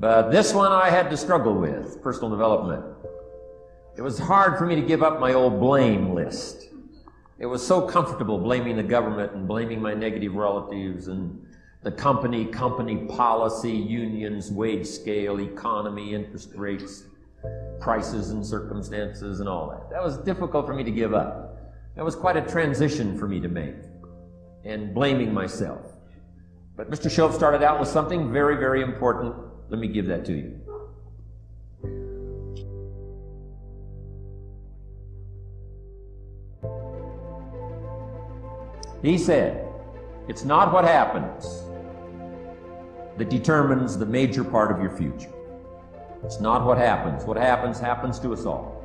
But this one I had to struggle with, personal development. It was hard for me to give up my old blame list. It was so comfortable blaming the government and blaming my negative relatives and the company policy, unions, wage scale, economy, interest rates, prices and circumstances and all that. That was difficult for me to give up. That was quite a transition for me to make, and blaming myself. But Mr. Shoaff started out with something very, very important. Let me give that to you. He said, it's not what happens that determines the major part of your future. It's not what happens. What happens, happens to us all.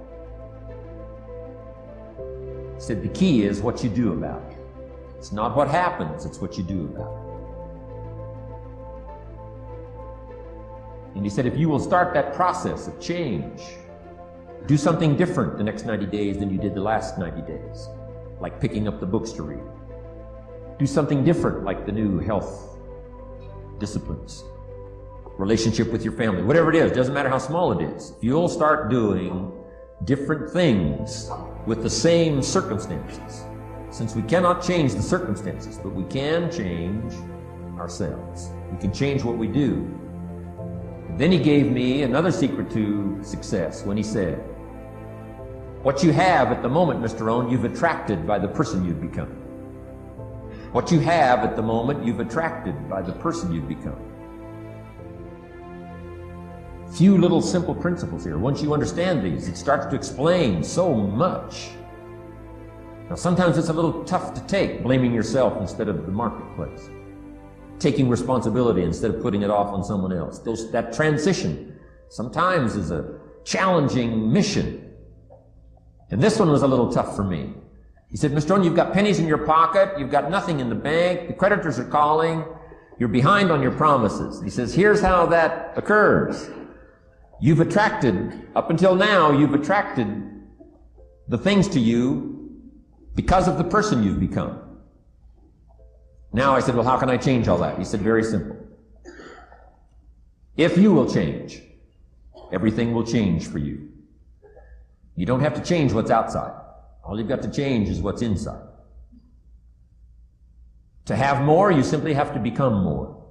He said, the key is what you do about it. It's not what happens, it's what you do about it. And he said, if you will start that process of change, do something different the next 90 days than you did the last 90 days, like picking up the books to read. Do something different, like the new health disciplines, relationship with your family, whatever it is, doesn't matter how small it is. If you'll start doing different things with the same circumstances, since we cannot change the circumstances, but we can change ourselves. We can change what we do. And then he gave me another secret to success when he said, what you have at the moment, Mr. Rohn, you've attracted by the person you've become. What you have at the moment, you've attracted by the person you've become. Few little simple principles here. Once you understand these, it starts to explain so much. Now, sometimes it's a little tough to take, blaming yourself instead of the marketplace, taking responsibility instead of putting it off on someone else. That transition sometimes is a challenging mission. And this one was a little tough for me. He said, Mr. Rohn, you've got pennies in your pocket, you've got nothing in the bank, the creditors are calling, you're behind on your promises. He says, here's how that occurs. You've attracted, up until now, you've attracted the things to you because of the person you've become. Now I said, well, how can I change all that? He said, very simple. If you will change, everything will change for you. You don't have to change what's outside. All you've got to change is what's inside. To have more, you simply have to become more.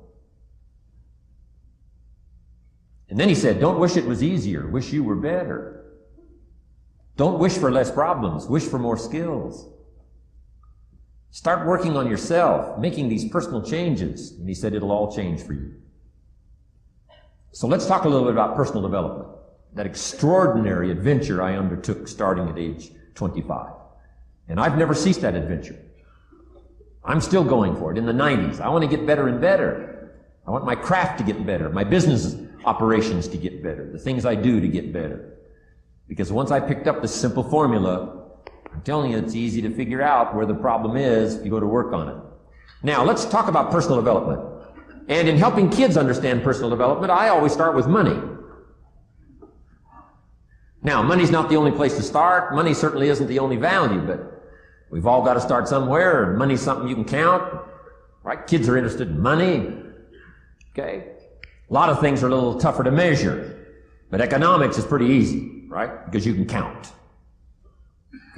And then he said, don't wish it was easier. Wish you were better. Don't wish for less problems. Wish for more skills. Start working on yourself, making these personal changes. And he said, it'll all change for you. So let's talk a little bit about personal development. That extraordinary adventure I undertook starting at age 25. And I've never ceased that adventure. I'm still going for it. In the 90s, I want to get better and better. I want my craft to get better, my business operations to get better, the things I do to get better. Because once I picked up this simple formula, I'm telling you, it's easy to figure out where the problem is if you go to work on it. Now, let's talk about personal development. And in helping kids understand personal development, I always start with money. Now, money's not the only place to start. Money certainly isn't the only value, but we've all got to start somewhere, and money's something you can count, right? Kids are interested in money, okay? A lot of things are a little tougher to measure, but economics is pretty easy, right? Because you can count.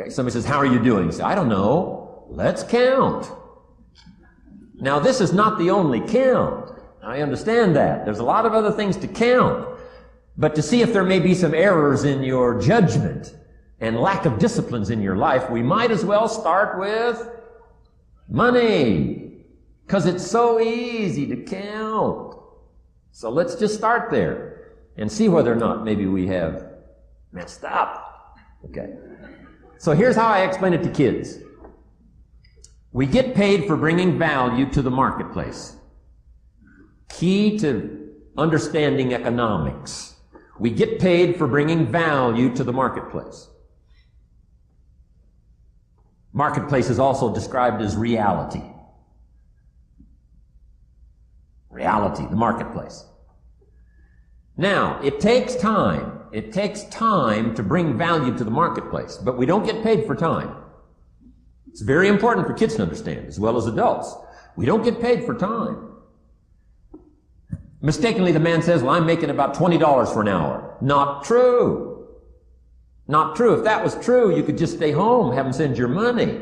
Okay, somebody says, how are you doing? You say, I don't know. Let's count. Now, this is not the only count. I understand that. There's a lot of other things to count. But to see if there may be some errors in your judgment and lack of disciplines in your life, we might as well start with money, because it's so easy to count. So let's just start there and see whether or not maybe we have messed up. Okay. So here's how I explain it to kids. We get paid for bringing value to the marketplace. Key to understanding economics. We get paid for bringing value to the marketplace. Marketplace is also described as reality. Reality, the marketplace. Now, it takes time. It takes time to bring value to the marketplace, but we don't get paid for time. It's very important for kids to understand, as well as adults. We don't get paid for time. Mistakenly, the man says, well, I'm making about $20 for an hour. Not true. Not true. If that was true, you could just stay home, have them send your money.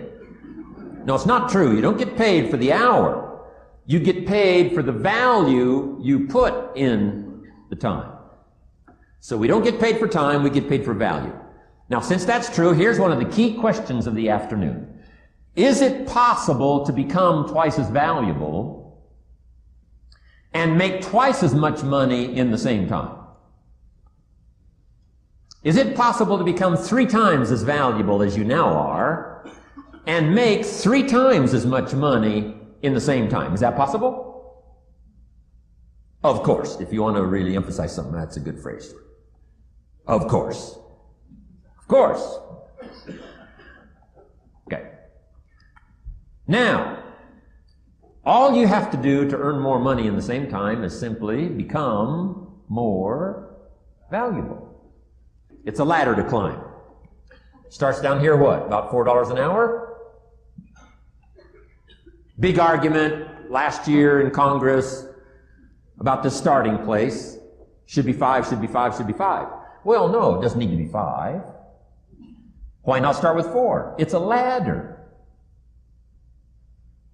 No, it's not true. You don't get paid for the hour. You get paid for the value you put in the time. So we don't get paid for time, we get paid for value. Now, since that's true, here's one of the key questions of the afternoon. Is it possible to become twice as valuable and make twice as much money in the same time? Is it possible to become 3 times as valuable as you now are and make 3 times as much money in the same time? Is that possible? Of course. If you want to really emphasize something, that's a good phrase. Of course. Of course. Okay. Now, all you have to do to earn more money in the same time is simply become more valuable. It's a ladder to climb. Starts down here, what? About $4 an hour? Big argument last year in Congress about the starting place. Should be 5, should be 5, should be 5. Well, no, it doesn't need to be 5. Why not start with 4? It's a ladder.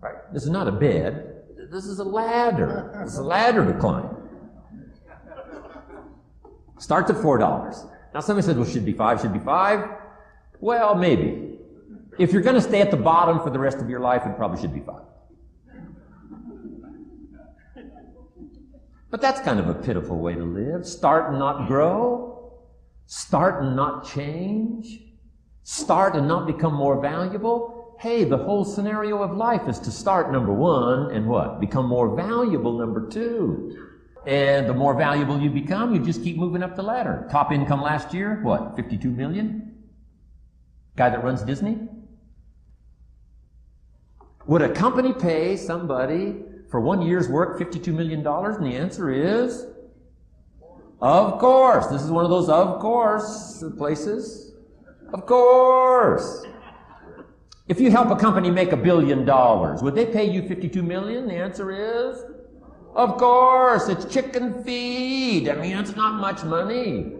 Right? This is not a bed. This is a ladder. It's a ladder to climb. Starts at $4. Now somebody says, well, should be 5, should be 5. Well, maybe. If you're going to stay at the bottom for the rest of your life, it probably should be 5. But that's kind of a pitiful way to live. Start and not grow. Start and not change. Start and not become more valuable. Hey, the whole scenario of life is to start, number 1, and what? Become more valuable, number 2. And the more valuable you become, you just keep moving up the ladder. Top income last year, what? 52 million? Guy that runs Disney? Would a company pay somebody for 1 year's work $52 million? And the answer is, of course. This is one of those of course places. Of course. If you help a company make $1 billion, would they pay you $52 million? The answer is, of course. It's chicken feed. I mean, it's not much money.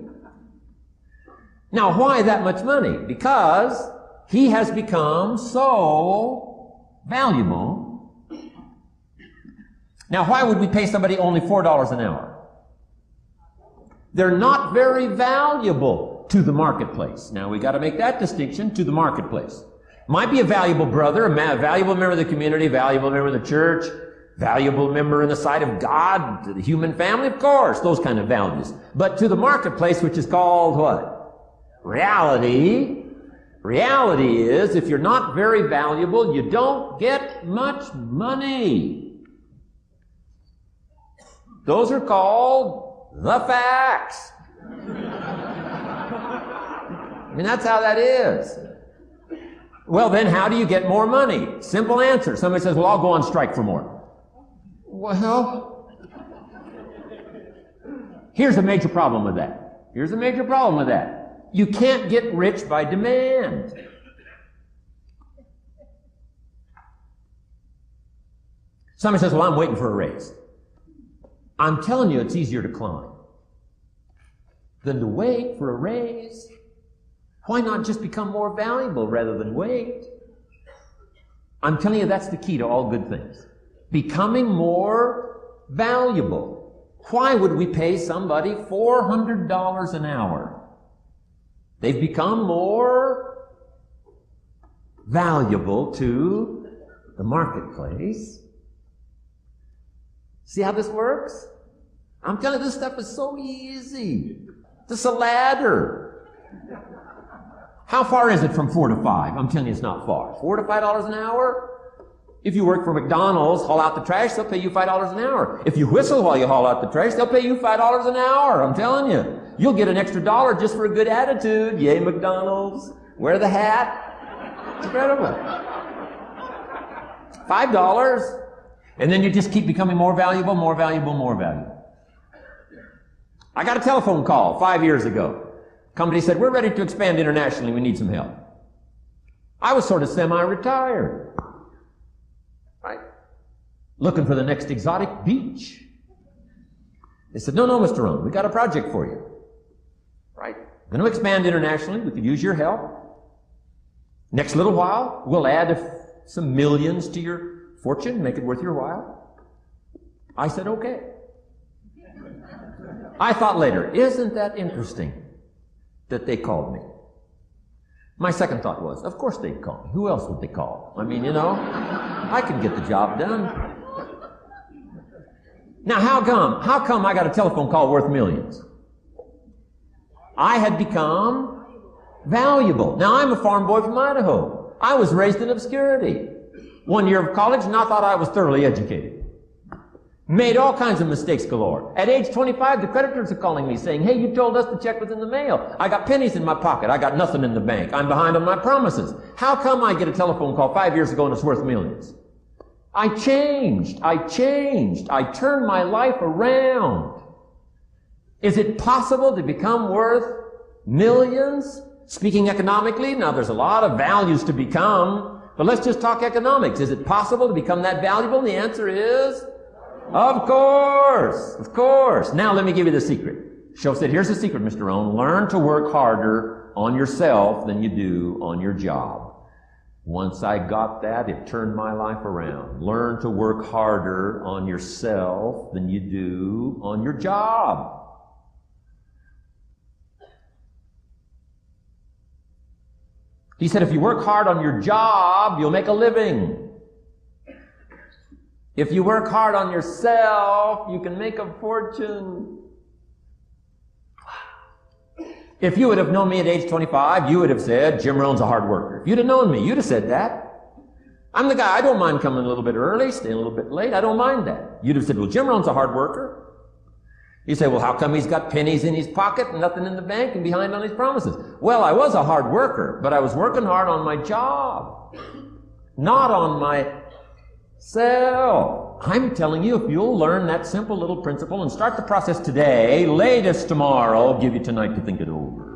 Now, why that much money? Because he has become so valuable. Now, why would we pay somebody only $4 an hour? They're not very valuable to the marketplace. Now, we got to make that distinction, to the marketplace. Might be a valuable brother, a valuable member of the community, valuable member of the church, valuable member in the sight of God, to the human family, of course, those kind of values. But to the marketplace, which is called what? Reality. Reality is, if you're not very valuable, you don't get much money. Those are called the facts. I mean, that's how that is. Well, then how do you get more money? Simple answer. Somebody says, well, I'll go on strike for more. Well, here's a major problem with that. Here's a major problem with that. You can't get rich by demand. Somebody says, well, I'm waiting for a raise. I'm telling you, it's easier to climb than to wait for a raise. Why not just become more valuable rather than wait? I'm telling you, that's the key to all good things. Becoming more valuable. Why would we pay somebody $400 an hour? They've become more valuable to the marketplace. See how this works? I'm telling you, this stuff is so easy. This a ladder. How far is it from 4 to 5? I'm telling you, it's not far. $4 to $5 an hour? If you work for McDonald's, haul out the trash, they'll pay you $5 an hour. If you whistle while you haul out the trash, they'll pay you $5 an hour. I'm telling you. You'll get an extra $1 just for a good attitude. Yay, McDonald's. Wear the hat. It's incredible. $5. And then you just keep becoming more valuable, more valuable, more valuable. I got a telephone call 5 years ago. Company said, we're ready to expand internationally. We need some help. I was sort of semi-retired. Right? Looking for the next exotic beach. They said, no, Mr. Rohn, we got a project for you. Right? We're going to expand internationally. We could use your help. Next little while, we'll add some millions to your fortune, make it worth your while. I said, okay. I thought later, isn't that interesting that they called me? My second thought was, of course they'd call me. Who else would they call? I mean, I can get the job done. Now, how come I got a telephone call worth millions? I had become valuable. Now, I'm a farm boy from Idaho. I was raised in obscurity. 1 year of college, and I thought I was thoroughly educated. Made all kinds of mistakes galore. At age 25, the creditors are calling me saying, hey, you told us the check was in the mail. I got pennies in my pocket. I got nothing in the bank. I'm behind on my promises. How come I get a telephone call 5 years ago and it's worth millions? I changed. I turned my life around. Is it possible to become worth millions? Speaking economically, now there's a lot of values to become, but let's just talk economics. Is it possible to become that valuable? And the answer is, of course. Now let me give you the secret. Show said, here's the secret, Mr. Rohn. Learn to work harder on yourself than you do on your job. Once I got that, it turned my life around. Learn to work harder on yourself than you do on your job. He said, if you work hard on your job, you'll make a living. If you work hard on yourself, you can make a fortune. If you would have known me at age 25, you would have said, Jim Rohn's a hard worker. If you'd have known me, you'd have said that. I'm the guy, I don't mind coming a little bit early, staying a little bit late. I don't mind that. You'd have said, well, Jim Rohn's a hard worker. You say, well, how come he's got pennies in his pocket and nothing in the bank and behind on his promises? Well, I was a hard worker, but I was working hard on my job, not on myself. I'm telling you, if you'll learn that simple little principle and start the process today, latest tomorrow, I'll give you tonight to think it over.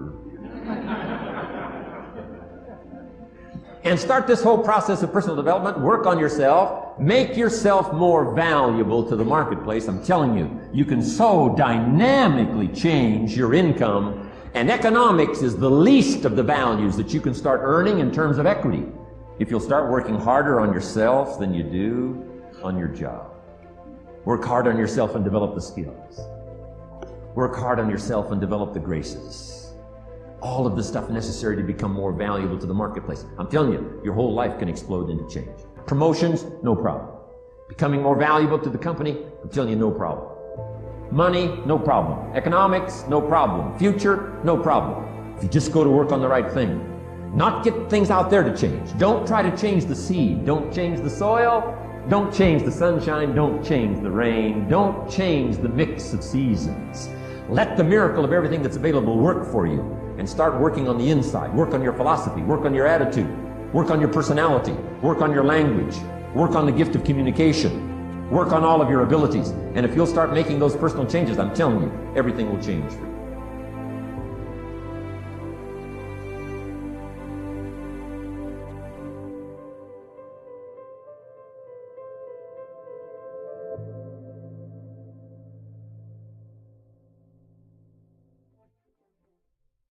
And start this whole process of personal development, work on yourself, make yourself more valuable to the marketplace. I'm telling you, you can so dynamically change your income, and economics is the least of the values that you can start earning in terms of equity if you'll start working harder on yourself than you do on your job. Work hard on yourself and develop the skills. Work hard on yourself and develop the graces. All of the stuff necessary to become more valuable to the marketplace. I'm telling you, your whole life can explode into change. Promotions, no problem. Becoming more valuable to the company, I'm telling you, no problem. Money, no problem. Economics, no problem. Future, no problem. If you just go to work on the right thing. Not get things out there to change. Don't try to change the seed. Don't change the soil. Don't change the sunshine. Don't change the rain. Don't change the mix of seasons. Let the miracle of everything that's available work for you. And start working on the inside. Work on your philosophy. Work on your attitude. Work on your personality. Work on your language. Work on the gift of communication. Work on all of your abilities. And if you'll start making those personal changes, I'm telling you, everything will change for you.